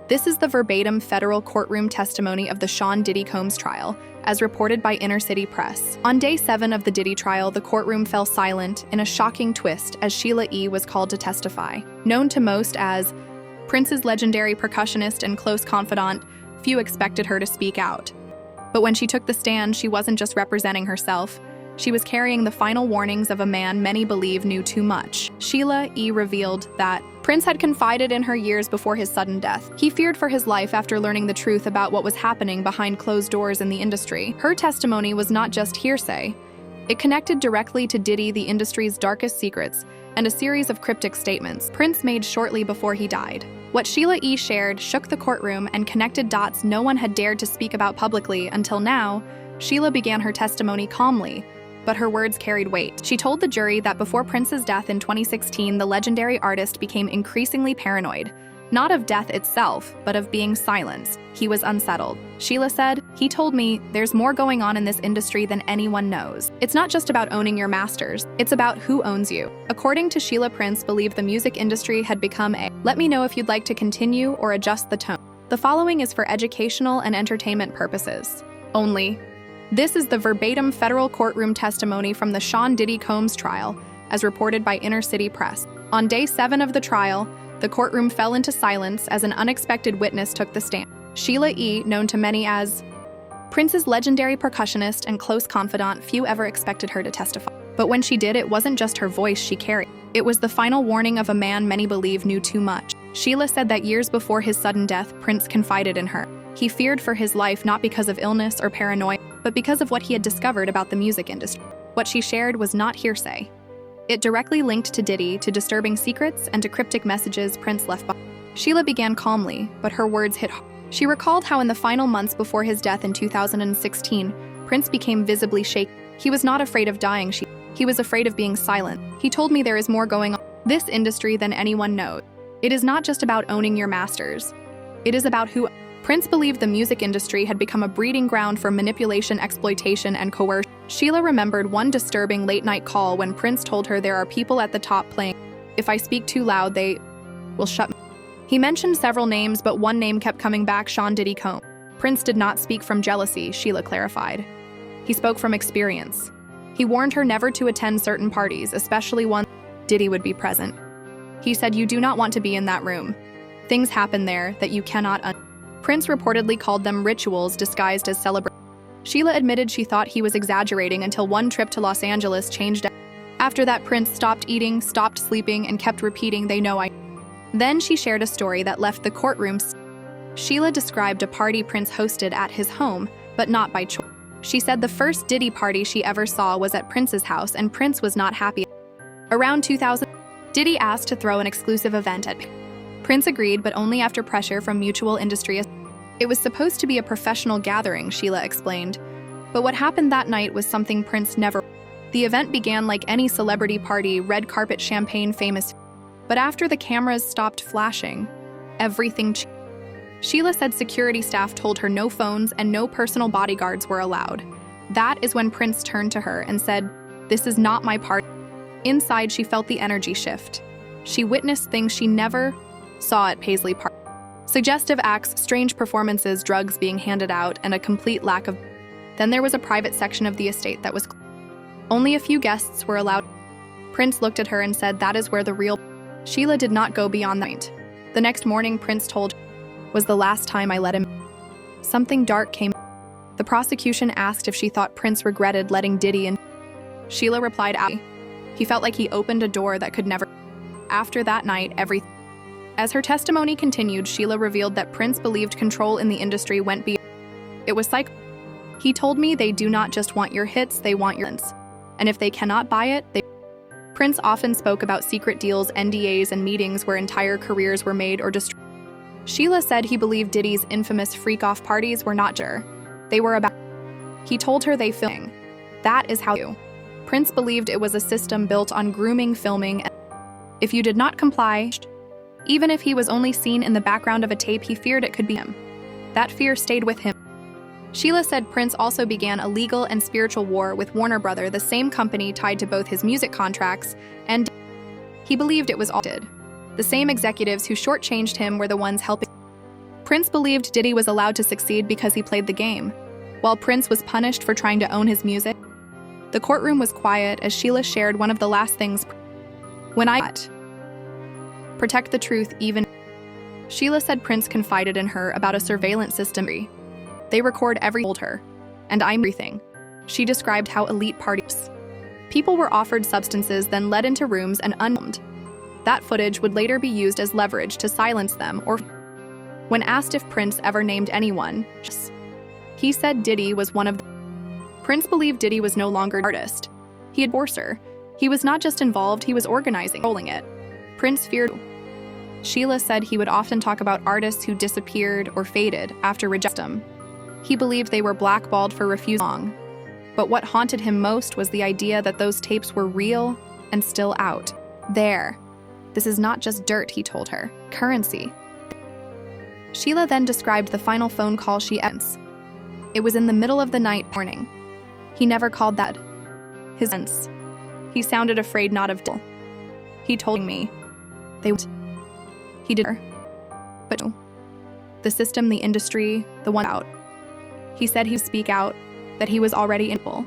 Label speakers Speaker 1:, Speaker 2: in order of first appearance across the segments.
Speaker 1: This is the verbatim federal courtroom testimony of the Sean Diddy Combs trial, as reported by Inner City Press. On day 7 of the Diddy trial, the courtroom fell silent in a shocking twist as Sheila E. was called to testify. Known to most as Prince's legendary percussionist and close confidant, few expected her to speak out. But when she took the stand, she wasn't just representing herself. She was carrying the final warnings of a man many believe knew too much. Sheila E. revealed that Prince had confided in her years before his sudden death. He feared for his life after learning the truth about what was happening behind closed doors in the industry. Her testimony was not just hearsay. It connected directly to Diddy, the industry's darkest secrets, and a series of cryptic statements Prince made shortly before he died. What Sheila E. shared shook the courtroom and connected dots no one had dared to speak about publicly until now. Sheila began her testimony calmly, but her words carried weight. She told the jury that before Prince's death in 2016, the legendary artist became increasingly paranoid, not of death itself, but of being silenced. He was unsettled. Sheila said, "He told me there's more going on in this industry than anyone knows. It's not just about owning your masters, it's about who owns you." According to Sheila, Prince believed the music industry had become a "let me know if you'd like to continue or adjust the tone." The following is for educational and entertainment purposes only. This is the verbatim federal courtroom testimony from the Sean Diddy Combs trial, as reported by Inner City Press. On day 7 of the trial, the courtroom fell into silence as an unexpected witness took the stand. Sheila E., known to many as Prince's legendary percussionist and close confidant, few ever expected her to testify. But when she did, it wasn't just her voice she carried. It was the final warning of a man many believe knew too much. Sheila said that years before his sudden death, Prince confided in her. He feared for his life not because of illness or paranoia, but because of what he had discovered about the music industry. What she shared was not hearsay. It directly linked to Diddy, to disturbing secrets, and to cryptic messages Prince left behind. Sheila began calmly, but her words hit hard. She recalled how in the final months before his death in 2016, Prince became visibly shaky. He was not afraid of dying, he was afraid of being silent. He told me there is more going on in this industry than anyone knows. It is not just about owning your masters. It is about who. Prince believed the music industry had become a breeding ground for manipulation, exploitation, and coercion. Sheila remembered one disturbing late-night call when Prince told her there are people at the top playing. If I speak too loud, they will shut me. He mentioned several names, but one name kept coming back: Sean Diddy Combs. Prince did not speak from jealousy, Sheila clarified. He spoke from experience. He warned her never to attend certain parties, especially one Diddy would be present. He said, "You do not want to be in that room. Things happen there that you cannot Prince reportedly called them rituals disguised as celebrations. Sheila admitted she thought he was exaggerating until one trip to Los Angeles changed it. After that, Prince stopped eating, stopped sleeping, and kept repeating, "They know I." Then she shared a story that left the courtroom. Sheila described a party Prince hosted at his home, but not by choice. She said the first Diddy party she ever saw was at Prince's house, and Prince was not happy. Around 2000, Diddy asked to throw an exclusive event at Prince agreed, but only after pressure from mutual industry. It was supposed to be a professional gathering, Sheila explained. But what happened that night was something Prince never. The event began like any celebrity party, red carpet, champagne, famous. But after the cameras stopped flashing, everything changed. Sheila said security staff told her no phones and no personal bodyguards were allowed. That is when Prince turned to her and said, "This is not my party." Inside, she felt the energy shift. She witnessed things she never saw at Paisley Park. Suggestive acts, strange performances, drugs being handed out, and a complete lack of. Then there was a private section of the estate that was only a few guests were allowed. Prince looked at her and said, "That is where the real." Sheila did not go beyond that. The next morning, Prince told her, "Was the last time I let him." Something dark came. The prosecution asked if she thought Prince regretted letting Diddy in. Sheila replied, "He felt like he opened a door that could never." After that night, everything. As her testimony continued, Sheila revealed that Prince believed control in the industry went beyond. It was He told me they do not just want your hits, they want your ends. And if they cannot buy it, they. Prince often spoke about secret deals, NDAs, and meetings where entire careers were made or destroyed. Sheila said he believed Diddy's infamous freak-off parties were not they were about. He told her they filming. That is how you. Prince believed it was a system built on grooming, filming, and if you did not comply, even if he was only seen in the background of a tape, he feared it could be him. That fear stayed with him. Sheila said Prince also began a legal and spiritual war with Warner Brothers, the same company tied to both his music contracts, and he believed it was all did. The same executives who shortchanged him were the ones helping. Prince believed Diddy was allowed to succeed because he played the game, while Prince was punished for trying to own his music. The courtroom was quiet as Sheila shared one of the last things. When I protect the truth even. Sheila said Prince confided in her about a surveillance system. They record every told her, and I'm everything. She described how elite parties. People were offered substances then led into rooms and unarmed. That footage would later be used as leverage to silence them or. When asked if Prince ever named anyone, he said Diddy was one of them. Prince believed Diddy was no longer an artist. He had forcer. He was not just involved, he was organizing, controlling it. Prince feared. Sheila said he would often talk about artists who disappeared or faded after rejecting him. He believed they were blackballed for refusing. But what haunted him most was the idea that those tapes were real and still out there. This is not just dirt, he told her. Currency. Sheila then described the final phone call she ends. It was in the middle of the night morning. He never called that. His sense. He sounded afraid not of Dill. He told me. They He did her. But the system, the industry, the one out. He said he'd speak out, that he was already in full.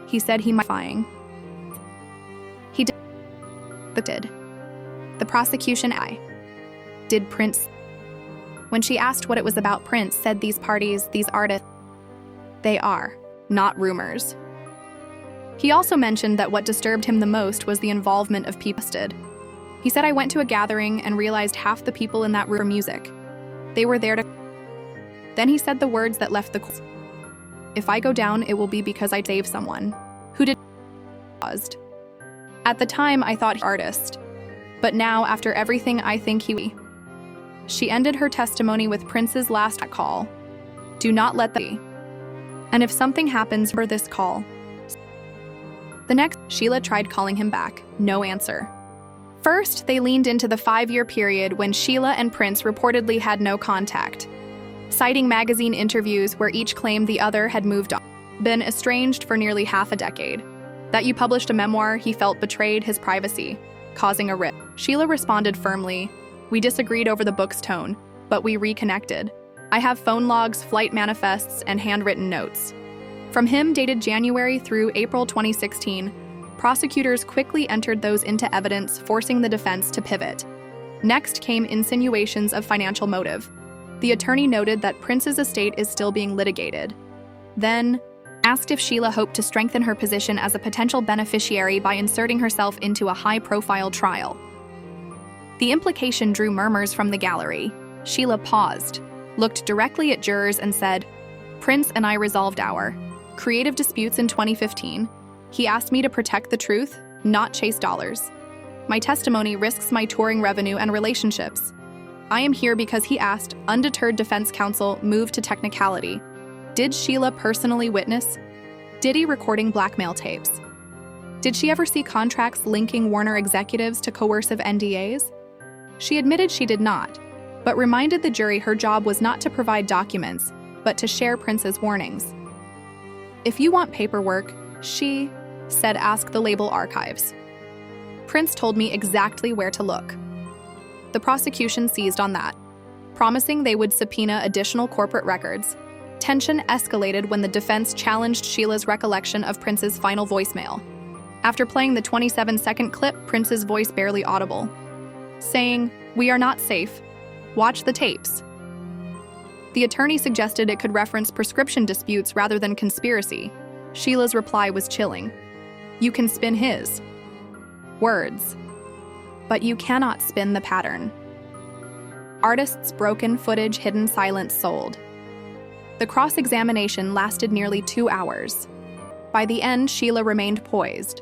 Speaker 1: He said he might fying. He did. The prosecution did Prince. When she asked what it was about, Prince said these parties, these artists, they are not rumors. He also mentioned that what disturbed him the most was the involvement of people. He said, I went to a gathering and realized half the people in that room were music. They were there to. Then he said the words that left the court. If I go down, it will be because I saved someone. Who did? Paused. At the time, I thought he was an artist. But now, after everything, I think he. She ended her testimony with Prince's last call. Do not let that be. And if something happens for this call. The next, Sheila tried calling him back. No answer. First, they leaned into the 5-year period when Sheila and Prince reportedly had no contact, citing magazine interviews where each claimed the other had moved on, been estranged for nearly half a decade. That you published a memoir he felt betrayed his privacy, causing a rift. Sheila responded firmly, we disagreed over the book's tone, but we reconnected. I have phone logs, flight manifests, and handwritten notes. From him dated January through April 2016, prosecutors quickly entered those into evidence, forcing the defense to pivot. Next came insinuations of financial motive. The attorney noted that Prince's estate is still being litigated. Then, asked if Sheila hoped to strengthen her position as a potential beneficiary by inserting herself into a high-profile trial. The implication drew murmurs from the gallery. Sheila paused, looked directly at jurors and said, Prince and I resolved our creative disputes in 2015. He asked me to protect the truth, not chase dollars. My testimony risks my touring revenue and relationships. I am here because he asked. Undeterred defense counsel moved to technicality. Did Sheila personally witness Diddy recording blackmail tapes? Did she ever see contracts linking Warner executives to coercive NDAs? She admitted she did not, but reminded the jury her job was not to provide documents, but to share Prince's warnings. If you want paperwork, she said, ask the label archives. Prince told me exactly where to look. The prosecution seized on that, promising they would subpoena additional corporate records. Tension escalated when the defense challenged Sheila's recollection of Prince's final voicemail. After playing the 27-second clip, Prince's voice barely audible, saying, "We are not safe. Watch the tapes." The attorney suggested it could reference prescription disputes rather than conspiracy. Sheila's reply was chilling. You can spin his words, but you cannot spin the pattern. Artists' broken footage, hidden silence sold. The cross-examination lasted nearly 2 hours. By the end, Sheila remained poised,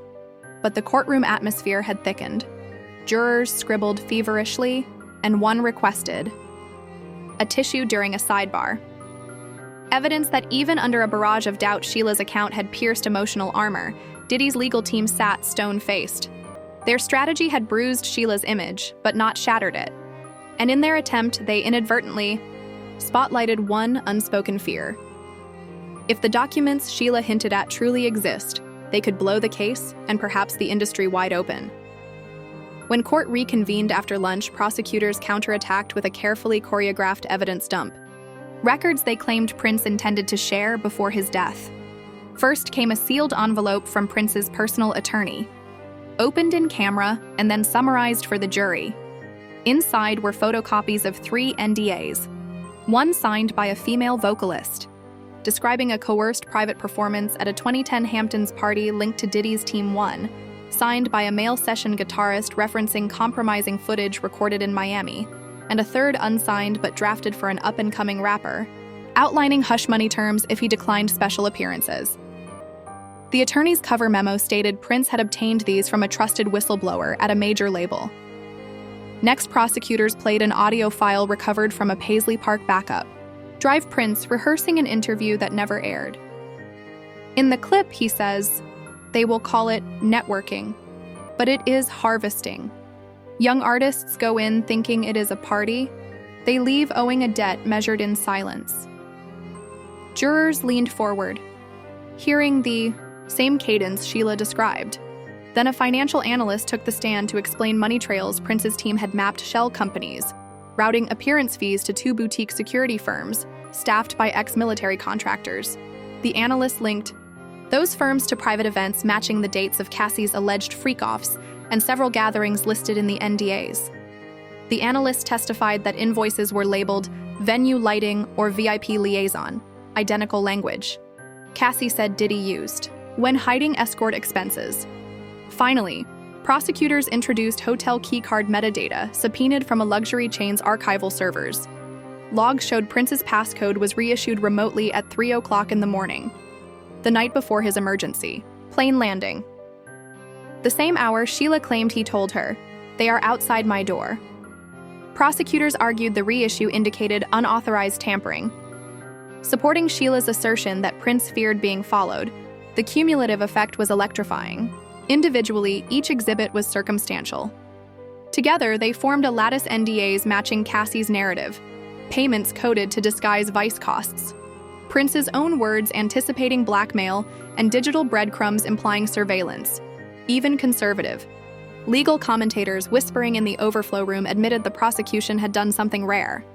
Speaker 1: but the courtroom atmosphere had thickened. Jurors scribbled feverishly, and one requested a tissue during a sidebar. Evidence that even under a barrage of doubt Sheila's account had pierced emotional armor, Diddy's legal team sat stone-faced. Their strategy had bruised Sheila's image, but not shattered it. And in their attempt, they inadvertently spotlighted one unspoken fear. If the documents Sheila hinted at truly exist, they could blow the case and perhaps the industry wide open. When court reconvened after lunch, prosecutors counterattacked with a carefully choreographed evidence dump. Records they claimed Prince intended to share before his death. First came a sealed envelope from Prince's personal attorney, opened in camera and then summarized for the jury. Inside were photocopies of 3 NDAs, one signed by a female vocalist, describing a coerced private performance at a 2010 Hamptons party linked to Diddy's Team 1, signed by a male session guitarist referencing compromising footage recorded in Miami, and a third unsigned but drafted for an up-and-coming rapper, outlining hush money terms if he declined special appearances. The attorney's cover memo stated Prince had obtained these from a trusted whistleblower at a major label. Next, prosecutors played an audio file recovered from a Paisley Park backup, Drive Prince rehearsing an interview that never aired. In the clip, he says, "They will call it networking, but it is harvesting. Young artists go in thinking it is a party. They leave owing a debt measured in silence." Jurors leaned forward, hearing the same cadence Sheila described. Then a financial analyst took the stand to explain money trails Prince's team had mapped shell companies, routing appearance fees to 2 boutique security firms, staffed by ex-military contractors. The analyst linked those firms to private events matching the dates of Cassie's alleged freak-offs and several gatherings listed in the NDAs. The analyst testified that invoices were labeled venue lighting or VIP liaison, identical language Cassie said Diddy used when hiding escort expenses. Finally, prosecutors introduced hotel keycard metadata subpoenaed from a luxury chain's archival servers. Logs showed Prince's passcode was reissued remotely at 3 o'clock in the morning, the night before his emergency plane landing. The same hour, Sheila claimed he told her, "They are outside my door." Prosecutors argued the reissue indicated unauthorized tampering. Supporting Sheila's assertion that Prince feared being followed, the cumulative effect was electrifying. Individually, each exhibit was circumstantial. Together, they formed a lattice NDAs matching Cassie's narrative, payments coded to disguise vice costs, Prince's own words anticipating blackmail, and digital breadcrumbs implying surveillance, even conservative. Legal commentators whispering in the overflow room admitted the prosecution had done something rare.